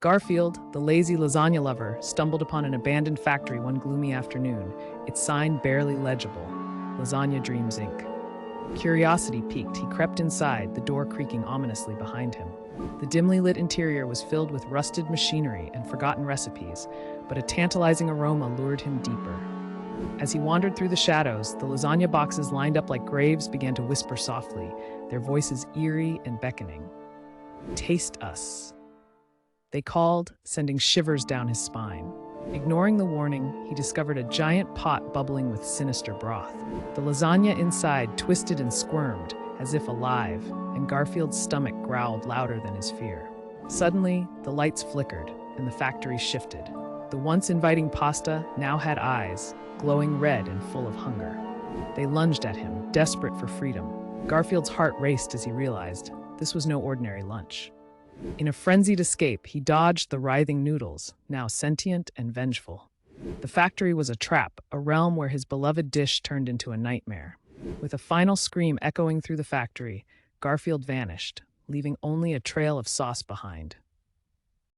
Garfield, the lazy lasagna lover, stumbled upon an abandoned factory one gloomy afternoon, its sign barely legible: Lasagna Dreams Inc. Curiosity piqued, he crept inside, the door creaking ominously behind him. The dimly lit interior was filled with rusted machinery and forgotten recipes, but a tantalizing aroma lured him deeper. As he wandered through the shadows, the lasagna boxes lined up like graves began to whisper softly, their voices eerie and beckoning. "Taste us," they called, sending shivers down his spine. Ignoring the warning, he discovered a giant pot bubbling with sinister broth. The lasagna inside twisted and squirmed, as if alive, and Garfield's stomach growled louder than his fear. Suddenly, the lights flickered, and the factory shifted. The once inviting pasta now had eyes, glowing red and full of hunger. They lunged at him, desperate for freedom. Garfield's heart raced as he realized this was no ordinary lunch. In a frenzied escape, he dodged the writhing noodles, now sentient and vengeful. The factory was a trap, a realm where his beloved dish turned into a nightmare. With a final scream echoing through the factory, Garfield vanished, leaving only a trail of sauce behind.